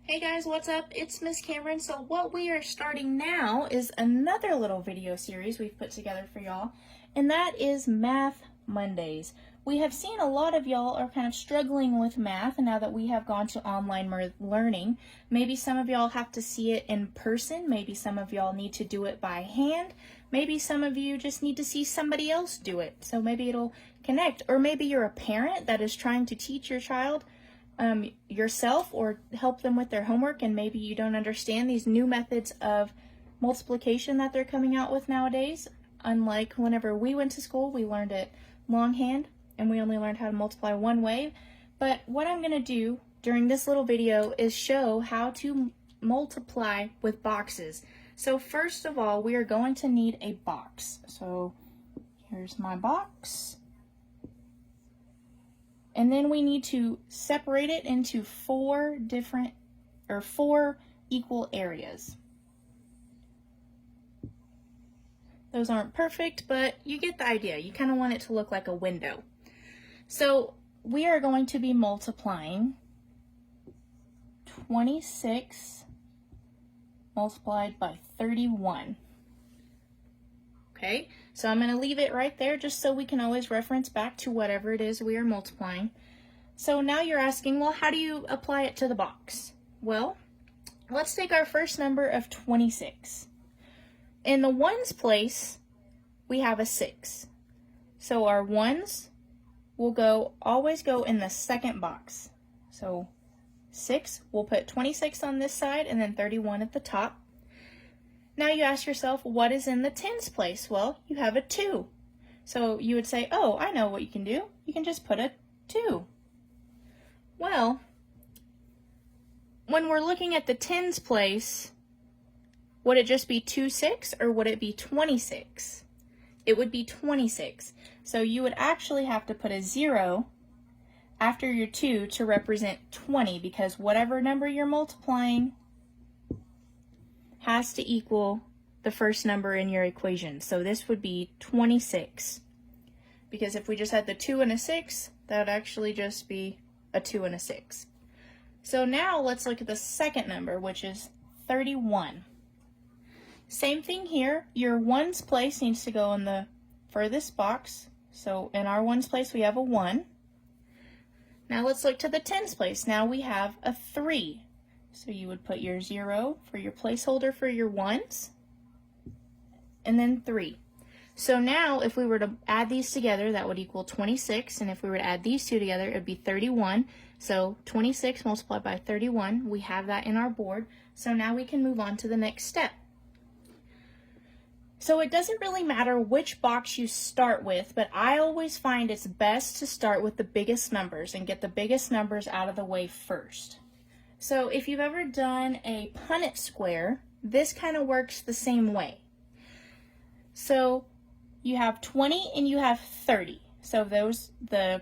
Hey guys, what's up? It's Miss Cameron. So what we are starting now is another little video series we've put together for y'all, and that is Math Mondays. We have seen a lot of y'all are kind of struggling with math now that we have gone to online learning. Maybe some of y'all have to see it in person. Maybe some of y'all need to do it by hand. Maybe some of you just need to see somebody else do it. So maybe it'll connect. Or maybe you're a parent that is trying to teach your child yourself or help them with their homework, and maybe you don't understand these new methods of multiplication that they're coming out with nowadays. Unlike whenever we went to school, we learned it longhand and we only learned how to multiply one way. But what I'm going to do during this little video is show how to multiply with boxes. So first of all, we are going to need a box. So here's my box. And then we need to separate it into four equal areas. Those aren't perfect, but you get the idea. You kind of want it to look like a window. So we are going to be multiplying 26 multiplied by 31. Okay, so I'm going to leave it right there just so we can always reference back to whatever it is we are multiplying. So now you're asking, well, how do you apply it to the box? Well, let's take our first number of 26. In the ones place, we have a 6. So our ones will always go in the second box. So 6, we'll put 26 on this side and then 31 at the top. Now you ask yourself, what is in the tens place? Well, you have a 2. So you would say, oh, I know what you can do. You can just put a 2. Well, when we're looking at the tens place, would it just be 26 or would it be 26? It would be 26. So you would actually have to put a 0 after your 2 to represent 20, because whatever number you're multiplying has to equal the first number in your equation. So this would be 26. Because if we just had the 2 and a 6, that would actually just be a 2 and a 6. So now let's look at the second number, which is 31. Same thing here. Your ones place needs to go in the furthest box. So in our ones place, we have a 1. Now let's look to the tens place. Now we have a 3. So you would put your 0 for your placeholder for your ones, and then 3. So now if we were to add these together, that would equal 26, and if we were to add these two together, it would be 31. So 26 multiplied by 31, we have that in our board. So now we can move on to the next step. So it doesn't really matter which box you start with, but I always find it's best to start with the biggest numbers and get the biggest numbers out of the way first. So if you've ever done a Punnett square, this kind of works the same way. So you have 20 and you have 30. So the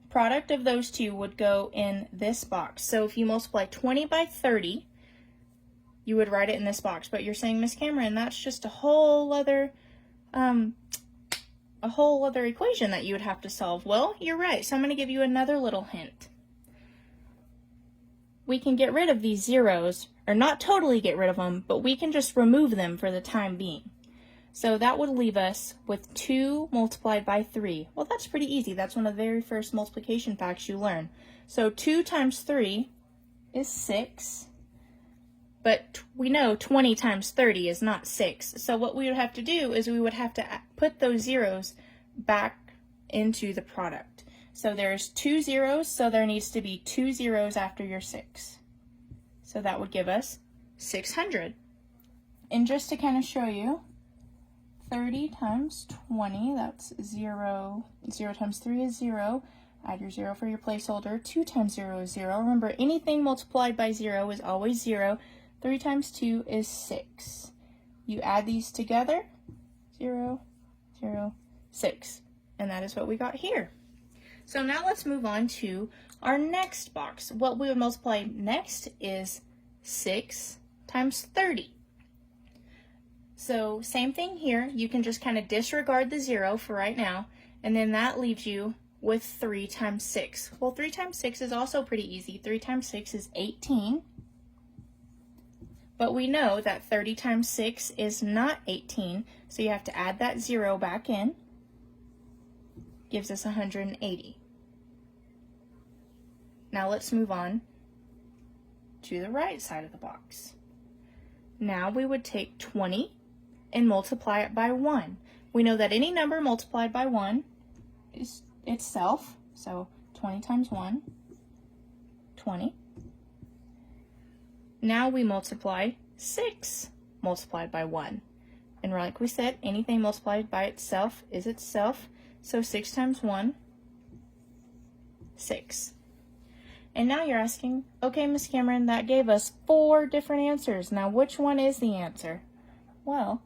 product of those two would go in this box. So if you multiply 20 by 30, you would write it in this box. But you're saying, Miss Cameron, that's just a whole other equation that you would have to solve. Well, you're right. So I'm going to give you another little hint. We can get rid of these zeros, or not totally get rid of them, but we can just remove them for the time being. So that would leave us with 2 multiplied by 3. Well, that's pretty easy. That's one of the very first multiplication facts you learn. So 2 times 3 is 6, but we know 20 times 30 is not 6. So what we would have to do is we would have to put those zeros back into the product. So there's 2 zeros, so there needs to be 2 zeros after your 6. So that would give us 600. And just to kind of show you, 30 times 20, that's 0. 0 times 3 is 0. Add your 0 for your placeholder. 2 times 0 is 0. Remember, anything multiplied by 0 is always 0. 3 times 2 is 6. You add these together, 0, 0, 6. And that is what we got here. So now let's move on to our next box. What we would multiply next is 6 times 30. So same thing here. You can just kind of disregard the 0 for right now, and then that leaves you with 3 times 6. Well, 3 times 6 is also pretty easy. 3 times 6 is 18. But we know that 30 times 6 is not 18, so you have to add that 0 back in. Gives us 180. Now let's move on to the right side of the box. Now we would take 20 and multiply it by 1. We know that any number multiplied by 1 is itself, so 20 times 1, 20. Now we multiply 6 multiplied by 1. And like we said, anything multiplied by itself is itself, so 6 times 1, 6. And now you're asking, okay, Miss Cameron, that gave us 4 different answers. Now, which one is the answer? Well,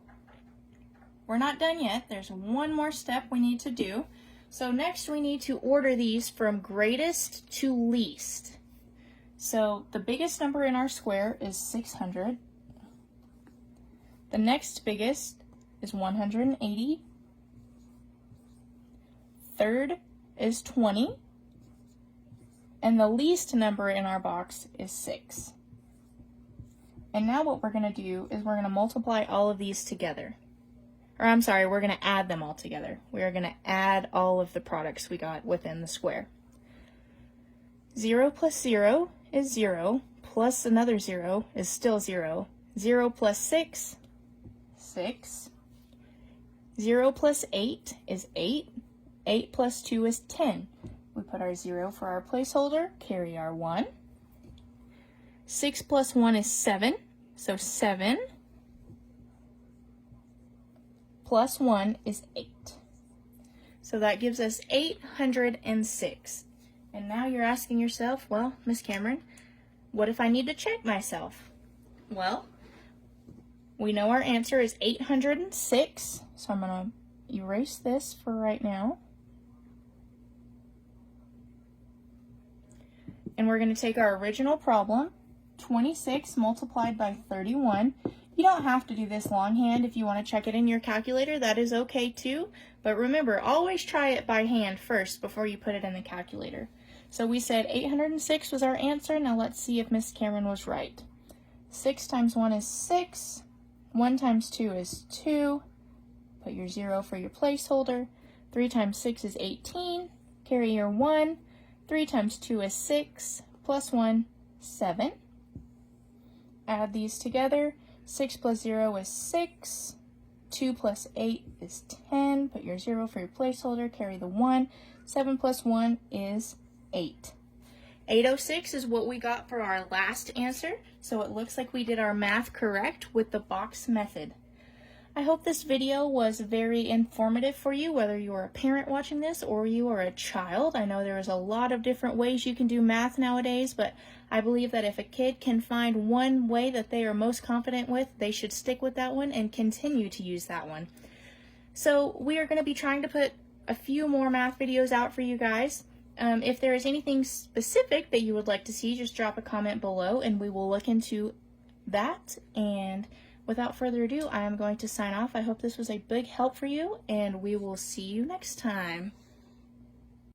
we're not done yet. There's one more step we need to do. So next we need to order these from greatest to least. So the biggest number in our square is 600. The next biggest is 180. Third is 20. And the least number in our box is 6. And now what we're going to do is we're going to multiply all of these together. Or I'm sorry, we're going to add them all together. We are going to add all of the products we got within the square. 0 plus 0 is 0, plus another 0 is still 0. 0 plus 6, 6. 0 plus 8 is 8. 8 plus 2 is 10. We put our 0 for our placeholder, carry our 1. 6 plus 1 is 7, so 7. Plus 1 is 8. So that gives us 806. And now you're asking yourself, well, Miss Cameron, what if I need to check myself? Well, we know our answer is 806, so I'm going to erase this for right now. And we're going to take our original problem, 26 multiplied by 31. You don't have to do this longhand. If you want to check it in your calculator, that is okay too. But remember, always try it by hand first before you put it in the calculator. So we said 806 was our answer. Now let's see if Miss Cameron was right. 6 times 1 is 6. 1 times 2 is 2. Put your 0 for your placeholder. 3 times 6 is 18. Carry your 1. 3 times 2 is 6. Plus 1, 7. Add these together. 6 plus 0 is 6. 2 plus 8 is 10. Put your 0 for your placeholder. Carry the 1. 7 plus 1 is 8. 806 is what we got for our last answer. So it looks like we did our math correct with the box method. I hope this video was very informative for you, whether you are a parent watching this or you are a child. I know there is a lot of different ways you can do math nowadays, but I believe that if a kid can find one way that they are most confident with, they should stick with that one and continue to use that one. So we are going to be trying to put a few more math videos out for you guys. If there is anything specific that you would like to see, just drop a comment below and we will look into that. And without further ado, I am going to sign off. I hope this was a big help for you, and we will see you next time.